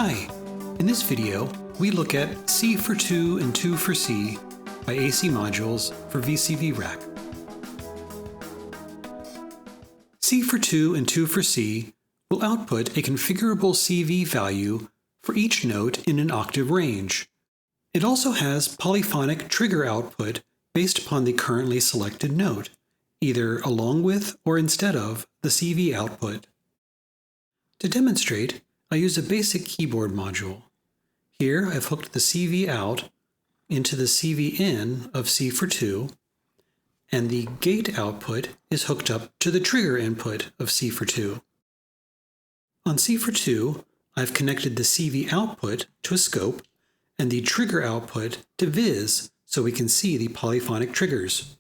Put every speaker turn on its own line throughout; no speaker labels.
Hi! In this video, we look at CFor2N2ForC by acModules for VCV Rack. CFor2N2ForC will output a configurable CV value for each note in an octave range. It also has polyphonic trigger output based upon the currently selected note, either along with or instead of the CV output. To demonstrate, I use a basic keyboard module. Here I've hooked the CV out into the CV in of CFor2, and the gate output is hooked up to the trigger input of CFor2. On CFor2, I've connected the CV output to a scope and the trigger output to Viz so we can see the polyphonic triggers.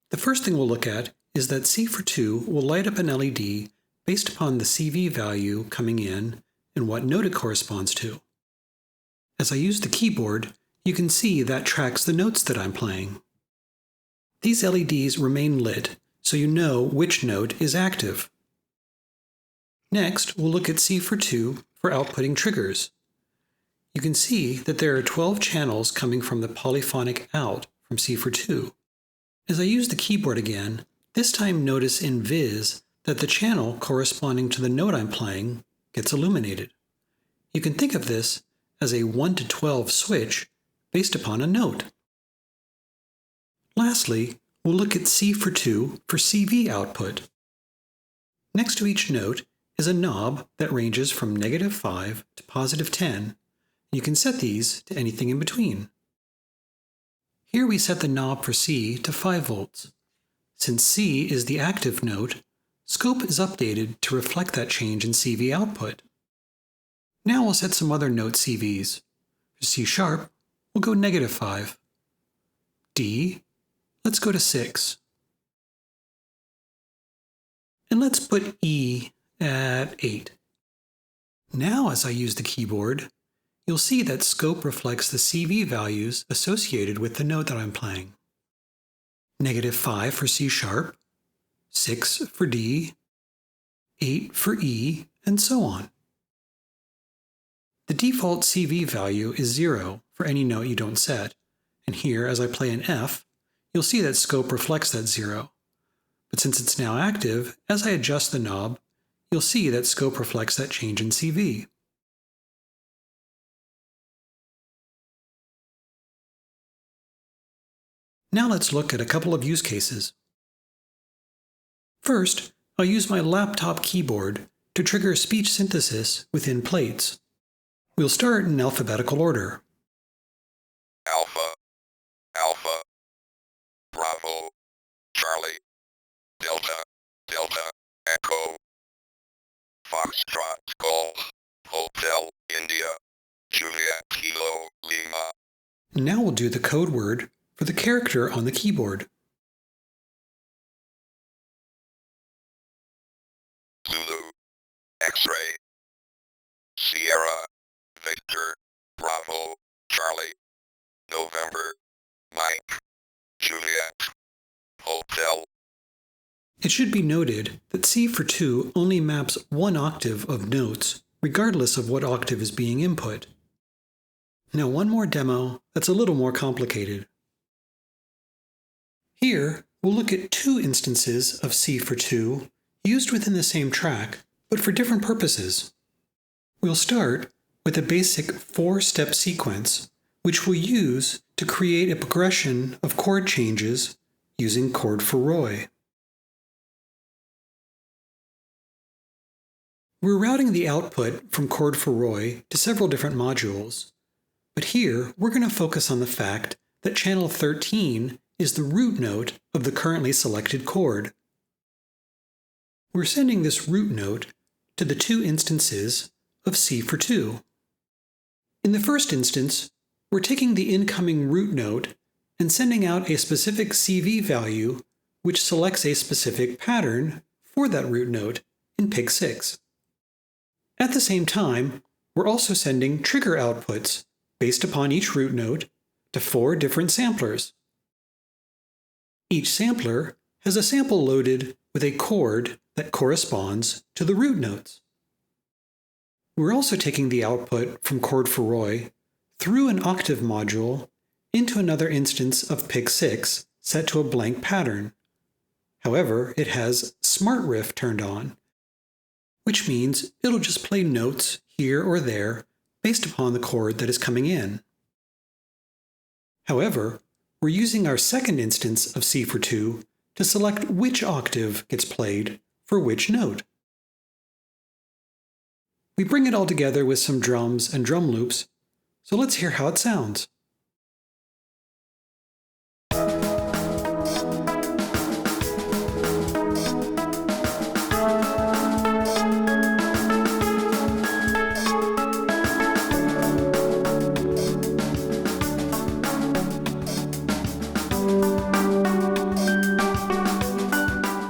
The first thing we'll look at is that CFor2 will light up an LED based upon the CV value coming in and what note it corresponds to. As I use the keyboard, you can see that tracks the notes that I'm playing. These LEDs remain lit, so you know which note is active. Next, we'll look at CFor2 for outputting triggers. You can see that there are 12 channels coming from the polyphonic out from CFor2. As I use the keyboard again, this time notice in Viz that the channel corresponding to the note I'm playing gets illuminated. You can think of this as a 1 to 12 switch based upon a note. Lastly, we'll look at CFor2 for CV output. Next to each note is a knob that ranges from -5 to +10. You can set these to anything in between. Here we set the knob for C to 5 volts. Since C is the active note, scope is updated to reflect that change in CV output. Now we'll set some other note CVs. For C sharp, we'll go -5. D, let's go to 6. And let's put E at 8. Now as I use the keyboard, you'll see that scope reflects the CV values associated with the note that I'm playing. -5 for C sharp, 6 for D, 8 for E, and so on. The default CV value is 0 for any note you don't set, and here as I play an F, you'll see that scope reflects that 0. But since it's now active, as I adjust the knob, you'll see that scope reflects that change in CV. Now let's look at a couple of use cases. First, I'll use my laptop keyboard to trigger speech synthesis within plates. We'll start in alphabetical order.
Alpha, Alpha, Bravo, Charlie, Delta, Delta, Echo, Foxtrot, Golf, Hotel, India, Juliet, Kilo, Lima.
Now we'll do the code word for the character on the keyboard.
Zulu, X-ray, Sierra, Victor, Bravo, Charlie, November, Mike, Juliet, Hotel.
It should be noted that CFor2 only maps one octave of notes, regardless of what octave is being input. Now one more demo that's a little more complicated. Here, we'll look at two instances of CFor2 used within the same track, but for different purposes. We'll start with a basic 4-step sequence, which we'll use to create a progression of chord changes using CFor2N2ForC. We're routing the output from CFor2N2ForC to several different modules, but here we're going to focus on the fact that channel 13 is the root note of the currently selected chord. We're sending this root note to the two instances of CFor2. In the first instance, we're taking the incoming root note and sending out a specific CV value which selects a specific pattern for that root note in pig 6. At the same time, we're also sending trigger outputs based upon each root note to 4 different samplers. Each sampler has a sample loaded with a chord that corresponds to the root notes. We're also taking the output from CFor2N2ForC through an octave module into another instance of PIC6 set to a blank pattern. However, it has Smart Riff turned on, which means it'll just play notes here or there based upon the chord that is coming in. However, we're using our second instance of CFor2 to select which octave gets played for which note. We bring it all together with some drums and drum loops, so let's hear how it sounds.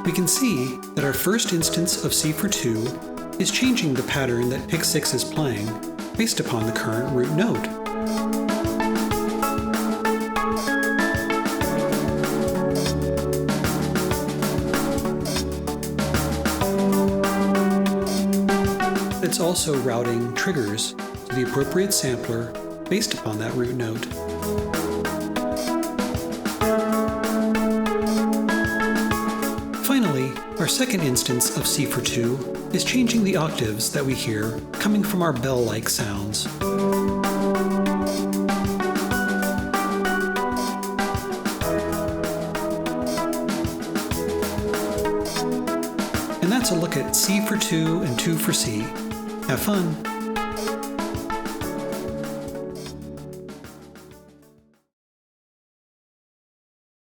We can see that our first instance of CFor2 is changing the pattern that PIC6 is playing based upon the current root note. It's also routing triggers to the appropriate sampler based upon that root note. Finally, our second instance of CFor2 is changing the octaves that we hear coming from our bell-like sounds. And that's a look at CFor2 and 2 for C. Have fun!